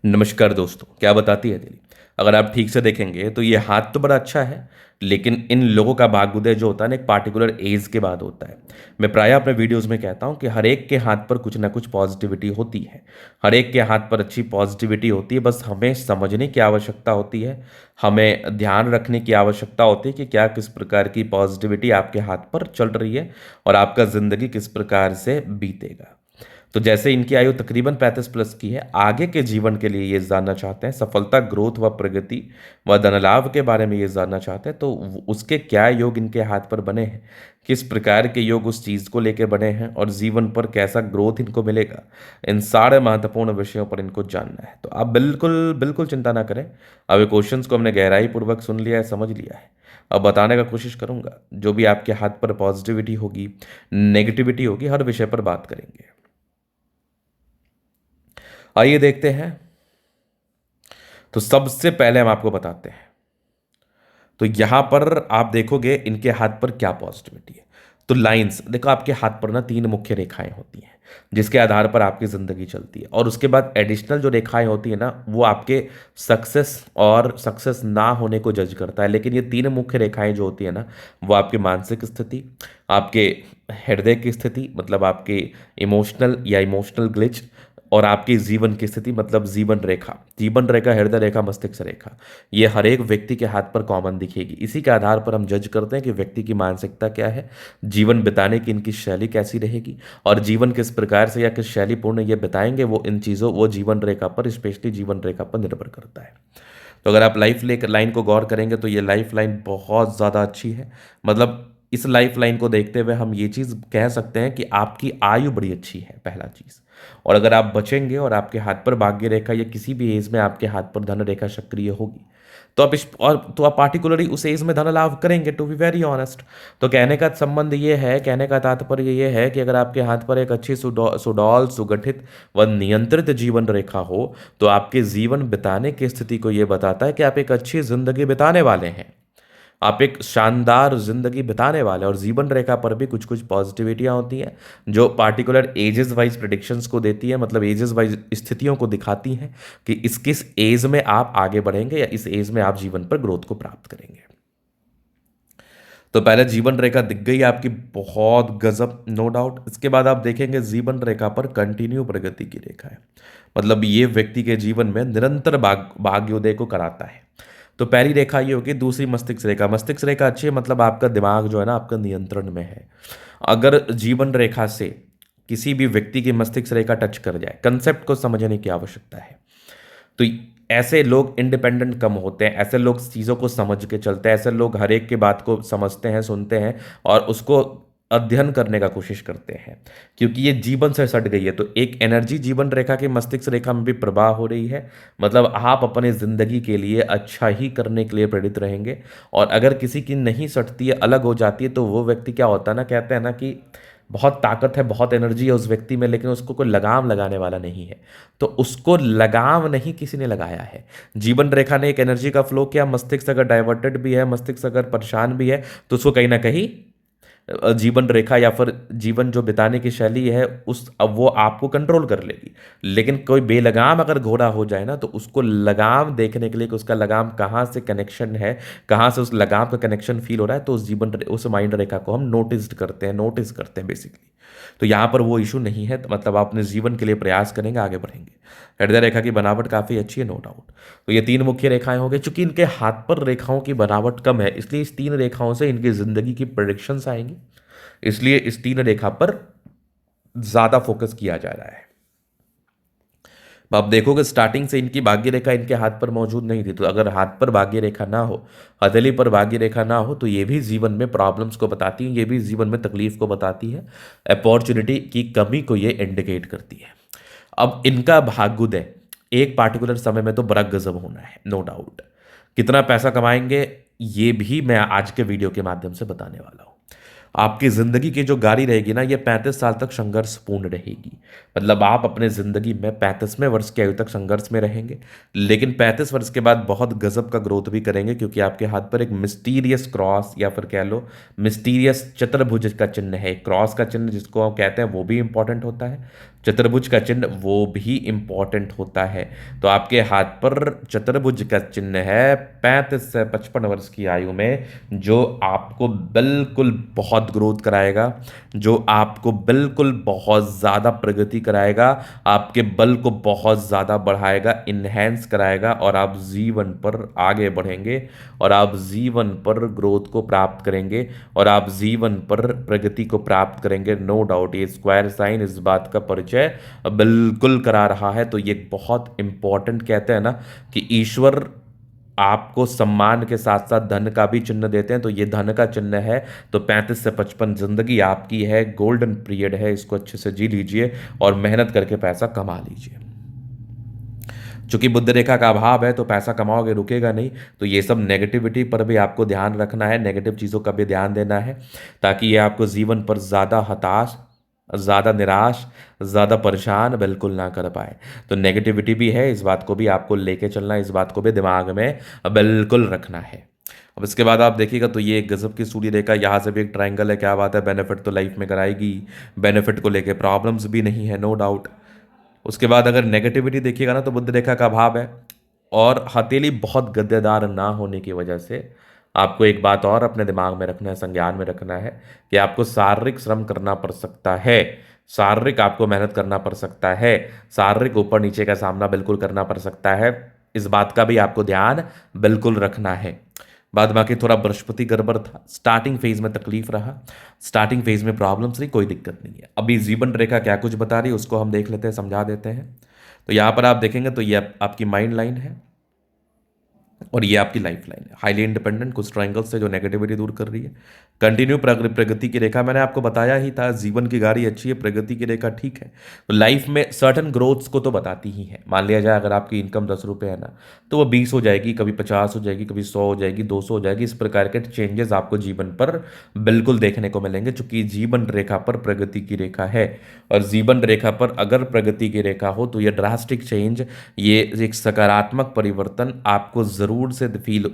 नमस्कार दोस्तों, क्या बताती है दिली। अगर आप ठीक से देखेंगे तो ये हाथ तो बड़ा अच्छा है, लेकिन इन लोगों का भाग्योदय जो होता है ना एक पार्टिकुलर एज के बाद होता है। मैं प्राय अपने वीडियोस में कहता हूँ कि हर एक के हाथ पर कुछ ना कुछ पॉजिटिविटी होती है। हर एक के हाथ पर अच्छी पॉजिटिविटी होती है, बस हमें समझने की आवश्यकता होती है। हमें ध्यान रखने की आवश्यकता होती है कि क्या किस प्रकार की पॉजिटिविटी आपके हाथ पर चल रही है और आपका ज़िंदगी किस प्रकार से बीतेगा। तो जैसे इनकी आयु तकरीबन 35 प्लस की है, आगे के जीवन के लिए ये जानना चाहते हैं, सफलता, ग्रोथ व प्रगति व धनलाभ के बारे में ये जानना चाहते हैं, तो उसके क्या योग इनके हाथ पर बने हैं, किस प्रकार के योग उस चीज़ को लेके बने हैं और जीवन पर कैसा ग्रोथ इनको मिलेगा। इन सारे महत्वपूर्ण विषयों पर इनको जानना है। तो आप बिल्कुल बिल्कुल चिंता ना करें। अब ये क्वेश्चंस को हमने गहराई पूर्वक सुन लिया है, समझ लिया है। अब बताने का कोशिश करूंगा, जो भी आपके हाथ पर पॉजिटिविटी होगी, नेगेटिविटी होगी, हर विषय पर बात करेंगे। आइए देखते हैं। तो सबसे पहले हम आपको बताते हैं। तो यहां पर आप देखोगे इनके हाथ पर क्या पॉजिटिविटी है। तो लाइंस देखो, आपके हाथ पर ना 3 मुख्य रेखाएं होती हैं जिसके आधार पर आपकी जिंदगी चलती है, और उसके बाद एडिशनल जो रेखाएं होती है ना वो आपके सक्सेस और सक्सेस ना होने को जज करता है। लेकिन ये 3 मुख्य रेखाएं जो होती है ना वो आपकी मानसिक स्थिति, आपके हृदय की स्थिति मतलब आपके इमोशनल या इमोशनल ग्लिच, और आपकी जीवन की स्थिति मतलब जीवन रेखा। जीवन रेखा, हृदय रेखा, मस्तिष्क रेखा, ये हर एक व्यक्ति के हाथ पर कॉमन दिखेगी। इसी के आधार पर हम जज करते हैं कि व्यक्ति की मानसिकता क्या है, जीवन बिताने की इनकी शैली कैसी रहेगी, और जीवन किस प्रकार से या किस शैलीपूर्ण ये बिताएंगे, वो इन चीज़ों वो जीवन रेखा पर, स्पेशली जीवन रेखा पर निर्भर करता है। तो अगर आप लाइफ लाइन को गौर करेंगे तो ये लाइफ लाइन बहुत ज़्यादा अच्छी है। मतलब इस लाइफ लाइन को देखते हुए हम ये चीज़ कह सकते हैं कि आपकी आयु बड़ी अच्छी है, पहला चीज़। और अगर आप बचेंगे और आपके हाथ पर भाग्य रेखा या किसी भी एज में आपके हाथ पर धन रेखा सक्रिय होगी, तो आप इस और तो आप पार्टिकुलरली उस एज में धन लाभ करेंगे, टू बी वेरी ऑनेस्ट। तो कहने का संबंध ये है, कहने का तात्पर्य ये है कि अगर आपके हाथ पर एक अच्छी सुडौल, सुगठित व नियंत्रित जीवन रेखा हो, तो आपके जीवन बिताने की स्थिति को यह बताता है कि आप एक अच्छी जिंदगी बिताने वाले हैं, आप एक शानदार जिंदगी बिताने वाले। और जीवन रेखा पर भी कुछ कुछ पॉजिटिविटियां होती हैं जो पार्टिकुलर एजेस वाइज प्रिडिक्शंस को देती है, मतलब एजेस वाइज स्थितियों को दिखाती हैं कि इस किस एज में आप आगे बढ़ेंगे या इस एज में आप जीवन पर ग्रोथ को प्राप्त करेंगे। तो पहले जीवन रेखा दिख गई आपकी, बहुत गजब, नो डाउट। इसके बाद आप देखेंगे जीवन रेखा पर कंटिन्यू प्रगति की रेखा है, मतलब ये व्यक्ति के जीवन में निरंतर भाग्योदय को कराता है। तो पहली रेखा ये होगी, दूसरी मस्तिष्क रेखा। मस्तिष्क रेखा अच्छी है, मतलब आपका दिमाग जो है ना आपका नियंत्रण में है। अगर जीवन रेखा से किसी भी व्यक्ति की मस्तिष्क रेखा टच कर जाए, कंसेप्ट को समझने की आवश्यकता है। तो ऐसे लोग इंडिपेंडेंट कम होते हैं, ऐसे लोग चीज़ों को समझ के चलते हैं, ऐसे लोग हर एक की बात को समझते हैं, सुनते हैं और उसको अध्ययन करने का कोशिश करते हैं, क्योंकि ये जीवन से सट गई है। तो एक एनर्जी जीवन रेखा की मस्तिष्क रेखा में भी प्रवाह हो रही है, मतलब आप अपने ज़िंदगी के लिए अच्छा ही करने के लिए प्रेरित रहेंगे। और अगर किसी की नहीं सटती है, अलग हो जाती है, तो वो व्यक्ति क्या होता है ना, कहते हैं ना कि बहुत ताकत है, बहुत एनर्जी है उस व्यक्ति में, लेकिन उसको कोई लगाम लगाने वाला नहीं है। तो उसको लगाम नहीं किसी ने लगाया है। जीवन रेखा ने एक एनर्जी का फ्लो किया, मस्तिष्क अगर डाइवर्टेड भी है, मस्तिष्क अगर परेशान भी है, तो उसको कहीं ना कहीं जीवन रेखा या फिर जीवन जो बिताने की शैली है उस अब वो आपको कंट्रोल कर लेगी। लेकिन कोई बेलगाम अगर घोड़ा हो जाए ना, तो उसको लगाम देखने के लिए कि उसका लगाम कहाँ से कनेक्शन है, कहाँ से उस लगाम का कनेक्शन फील हो रहा है, तो उस माइंड रेखा को हम नोटिस करते हैं बेसिकली। तो यहाँ पर वो इशू नहीं है, तो मतलब आप अपने जीवन के लिए प्रयास करेंगे, आगे बढ़ेंगे। हृदय रेखा की बनावट काफ़ी अच्छी है, नो डाउट। तो ये 3 मुख्य रेखाएं हो गई। चूंकि इनके हाथ पर रेखाओं की बनावट कम है, इसलिए इस 3 रेखाओं से इनकी जिंदगी की प्रेडिक्शंस आएंगी, इसलिए इस 3 रेखा पर ज्यादा फोकस किया जा रहा है। अब आप देखोगे स्टार्टिंग से इनकी भाग्य रेखा इनके हाथ पर मौजूद नहीं थी। तो अगर हाथ पर भाग्य रेखा ना हो, हथेली पर भाग्य रेखा ना हो, तो ये भी जीवन में प्रॉब्लम्स को बताती है, ये भी जीवन में तकलीफ को बताती है, अपॉर्चुनिटी की कमी को ये इंडिकेट करती है। अब इनका भाग्योदय एक पार्टिकुलर समय में तो बड़ा गजब होना है, नो डाउट। कितना पैसा कमाएंगे ये भी मैं आज के वीडियो के माध्यम से बताने वाला हूं। आपकी जिंदगी की जो गाड़ी रहेगी ना, ये 35 साल तक संघर्षपूर्ण रहेगी। मतलब आप अपने जिंदगी में 35वें वर्ष की आयु तक संघर्ष में रहेंगे, लेकिन 35 वर्ष के बाद बहुत गजब का ग्रोथ भी करेंगे, क्योंकि आपके हाथ पर एक मिस्टीरियस क्रॉस या फिर कह लो मिस्टीरियस चतुर्भुज का चिन्ह है। क्रॉस का चिन्ह जिसको हम कहते हैं वो भी इंपॉर्टेंट होता है। चतुर्भुज का चिन्ह वो भी इंपॉर्टेंट होता है। तो आपके हाथ पर चतुर्भुज का चिन्ह है 35 से 55 वर्ष की आयु में, जो आपको बिल्कुल बहुत ग्रोथ कराएगा, जो आपको बिल्कुल बहुत ज़्यादा प्रगति कराएगा, आपके बल को बहुत ज़्यादा बढ़ाएगा, इन्हेंस कराएगा, और आप जीवन पर आगे बढ़ेंगे, और आप जीवन पर ग्रोथ को प्राप्त करेंगे, और आप जीवन पर प्रगति को प्राप्त करेंगे। नो डाउट ये स्क्वायर साइन इस बात का परिचय बिल्कुल करा रहा है। तो ये बहुत इंपॉर्टेंट, कहते हैं ना कि ईश्वर आपको सम्मान के साथ साथ धन का भी चिन्ह देते हैं, तो ये धन का चिन्ह है। तो 35 से 55 जिंदगी आपकी है, गोल्डन पीरियड है, इसको अच्छे से जी लीजिए और मेहनत करके पैसा कमा लीजिए। चूंकि बुद्ध रेखा का अभाव है तो पैसा कमाओगे, रुकेगा नहीं। तो ये सब नेगेटिविटी पर भी आपको ध्यान रखना है, नेगेटिव चीज़ों का भी ध्यान देना है, ताकि ये आपको जीवन पर ज़्यादा हताश, ज़्यादा निराश, ज़्यादा परेशान बिल्कुल ना कर पाए। तो नेगेटिविटी भी है, इस बात को भी आपको लेके चलना है, इस बात को भी दिमाग में बिल्कुल रखना है। अब इसके बाद आप देखिएगा तो ये एक गजब की सूर्य रेखा, यहाँ से भी एक ट्रायंगल है, क्या बात है, बेनिफिट तो लाइफ में कराएगी, बेनिफिट को लेके प्रॉब्लम्स भी नहीं है, नो डाउट। उसके बाद अगर नेगेटिविटी देखिएगा ना तो बुद्ध रेखा का अभाव है, और हथेली बहुत गद्देदार ना होने की वजह से आपको एक बात और अपने दिमाग में रखना है, संज्ञान में रखना है कि आपको शारीरिक श्रम करना पड़ सकता है, शारीरिक आपको मेहनत करना पड़ सकता है, शारीरिक ऊपर नीचे का सामना बिल्कुल करना पड़ सकता है। इस बात का भी आपको ध्यान बिल्कुल रखना है। बाद बाकी थोड़ा बृहस्पति गड़बड़ था, स्टार्टिंग फेज में तकलीफ रहा, स्टार्टिंग फेज में प्रॉब्लम्स रही, कोई दिक्कत नहीं है। अभी जीवन रेखा क्या कुछ बता रही है उसको हम देख लेते हैं, समझा देते हैं। तो यहाँ पर आप देखेंगे तो ये आपकी माइंड लाइन है और ये आपकी लाइफ लाइन है, हाईली इंडिपेंडेंट, कुछ ट्रायंगल्स से जो नेगेटिविटी दूर कर रही है। कंटिन्यू प्रगति की रेखा, मैंने आपको बताया ही था, जीवन की गाड़ी अच्छी है, प्रगति की रेखा ठीक है। तो लाइफ में सर्टन ग्रोथ्स को तो बताती ही है। मान लिया जाए अगर आपकी इनकम 10 रुपये है ना, तो वो 20 हो जाएगी, कभी 50 हो जाएगी, कभी 100 हो जाएगी, 200 हो जाएगी। इस प्रकार के चेंजेस आपको जीवन पर बिल्कुल देखने को मिलेंगे, चूंकि जीवन रेखा पर प्रगति की रेखा है। और जीवन रेखा पर अगर प्रगति की रेखा हो तो ये ड्रास्टिक चेंज, ये एक सकारात्मक परिवर्तन आपको ज़रूर से फील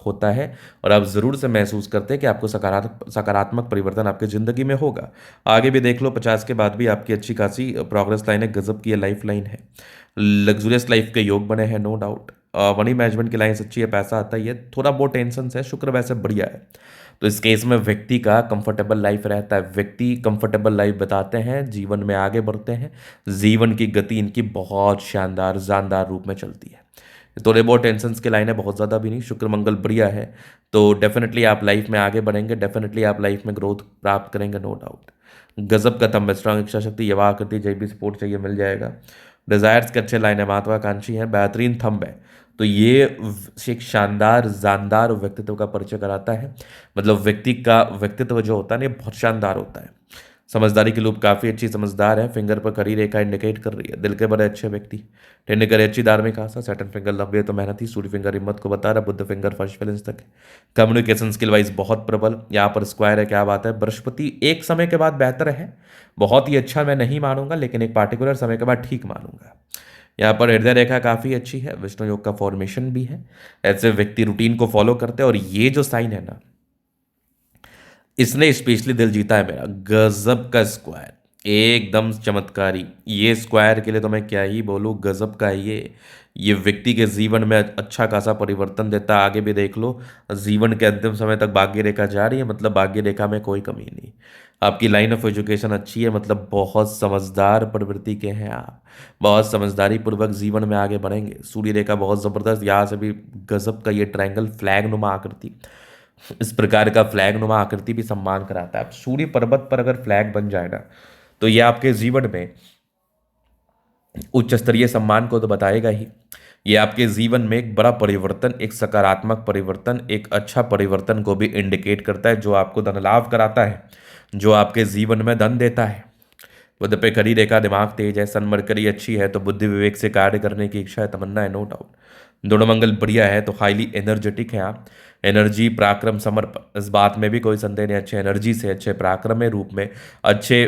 होता है, और आप ज़रूर से महसूस करते हैं कि आपको सकारात्मक परिवर्तन आपकी ज़िंदगी में होगा। आगे भी देख लो, 50 के बाद भी आपकी अच्छी खासी प्रोग्रेस लाइन है, गजब की लाइफ लाइन है, लग्जूरियस लाइफ के योग बने हैं, नो डाउट। मनी मैनेजमेंट की लाइन्स अच्छी है, पैसा आता ही है, थोड़ा बहुत टेंशन है, शुक्र वैसे बढ़िया है। तो इस केस में व्यक्ति का कंफर्टेबल लाइफ रहता है, व्यक्ति कंफर्टेबल लाइफ बताते हैं, जीवन में आगे बढ़ते हैं, जीवन की गति इनकी बहुत शानदार जानदार रूप में चलती है। थोड़े बहुत टेंशन की लाइन है, बहुत ज़्यादा भी नहीं, शुक्र मंगल बढ़िया है। तो डेफिनेटली आप लाइफ में आगे बढ़ेंगे, डेफिनेटली आप लाइफ में ग्रोथ प्राप्त करेंगे, नो डाउट। गजब का तम स्ट्रांग इच्छा शक्ति, यवा आकृति, जय भी सपोर्ट चाहिए मिल जाएगा। डिजायर्स के अच्छे लाइन है, महत्वाकांक्षी है, बेहतरीन थंब है। तो ये एक शानदार जानदार व्यक्तित्व का परिचय कराता है। मतलब व्यक्ति का व्यक्तित्व जो होता है ना, ये बहुत शानदार होता है। समझदारी की लूप काफ़ी अच्छी समझदार है, फिंगर पर खड़ी रेखा इंडिकेट कर रही है, दिल के बड़े अच्छे व्यक्ति, टेंड करे अच्छी धार्मिक आशा, सैटर्न फिंगर लंबी है तो मेहनती, सूर्य फिंगर हिम्मत को बता रहा है, बुद्ध फिंगर फर्स्ट बैलेंस तक है, कम्युनिकेशन स्किल वाइज बहुत प्रबल। यहाँ पर स्क्वायर है, क्या बात है। बृहस्पति एक समय के बाद बेहतर है, बहुत ही अच्छा मैं नहीं मानूंगा, लेकिन एक पार्टिकुलर समय के बाद ठीक मानूंगा। यहाँ पर हृदय रेखा काफ़ी अच्छी है, विष्णु योग का फॉर्मेशन भी है, ऐसे व्यक्ति रूटीन को फॉलो करते हैं। और ये जो साइन है ना, इसने स्पेशली दिल जीता है मेरा, गजब का स्क्वायर, एकदम चमत्कारी। ये स्क्वायर के लिए तो मैं क्या ही बोलूँ, गजब का है ये व्यक्ति के जीवन में अच्छा खासा परिवर्तन देता है। आगे भी देख लो, जीवन के अंतिम समय तक भाग्य रेखा जा रही है, मतलब भाग्य रेखा में कोई कमी नहीं। आपकी लाइन ऑफ एजुकेशन अच्छी है, मतलब बहुत समझदार प्रवृत्ति के हैं आप, बहुत समझदारी पूर्वक जीवन में आगे बढ़ेंगे। सूर्य रेखा बहुत ज़बरदस्त, यहाँ से भी गजब का ये ट्रायंगल, फ्लैग नुमा आकृति, इस प्रकार का फ्लैग नुमा आकृति भी सम्मान कराता है। अब सूर्य पर्वत पर अगर फ्लैग बन जाए ना, तो ये आपके जीवन में उच्च स्तरीय सम्मान को तो बताएगा ही, ये आपके जीवन में एक बड़ा परिवर्तन, एक सकारात्मक परिवर्तन, एक अच्छा परिवर्तन को भी इंडिकेट करता है, जो आपको धन लाभ कराता है, जो आपके जीवन में धन देता है। बुध पे खड़ी रेखा, दिमाग तेज है, सन मरकरी अच्छी है, तो बुद्धि विवेक से कार्य करने की इच्छा है, तमन्ना है, नो डाउट। दोनों मंगल बढ़िया है, तो हाईली एनर्जेटिक है आप, एनर्जी पराक्रम समर्पण, इस बात में भी कोई संदेह नहीं, अच्छे एनर्जी से, अच्छे पराक्रम रूप में, अच्छे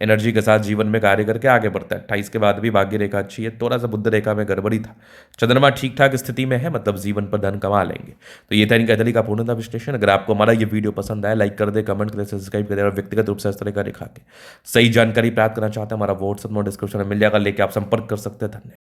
एनर्जी के साथ जीवन में कार्य करके आगे बढ़ता है। 28 के बाद भी भाग्य रेखा अच्छी है, थोड़ा सा बुध रेखा में गड़बड़ी था। चंद्रमा ठीक ठाक स्थिति में है, मतलब जीवन पर धन कमा लेंगे। तो ये था इनका का पूर्णतः विश्लेषण। अगर आपको हमारा ये वीडियो पसंद आया, लाइक कर दे, कमेंट करें, सब्सक्राइब करें, और व्यक्तिगत रूप से इस तरह का दिखा के सही जानकारी प्राप्त करना चाहते हैं, हमारा व्हाट्सएप नंबर डिस्क्रिप्शन में मिल जाएगा, लेके आप संपर्क कर सकते हैं। धन्यवाद।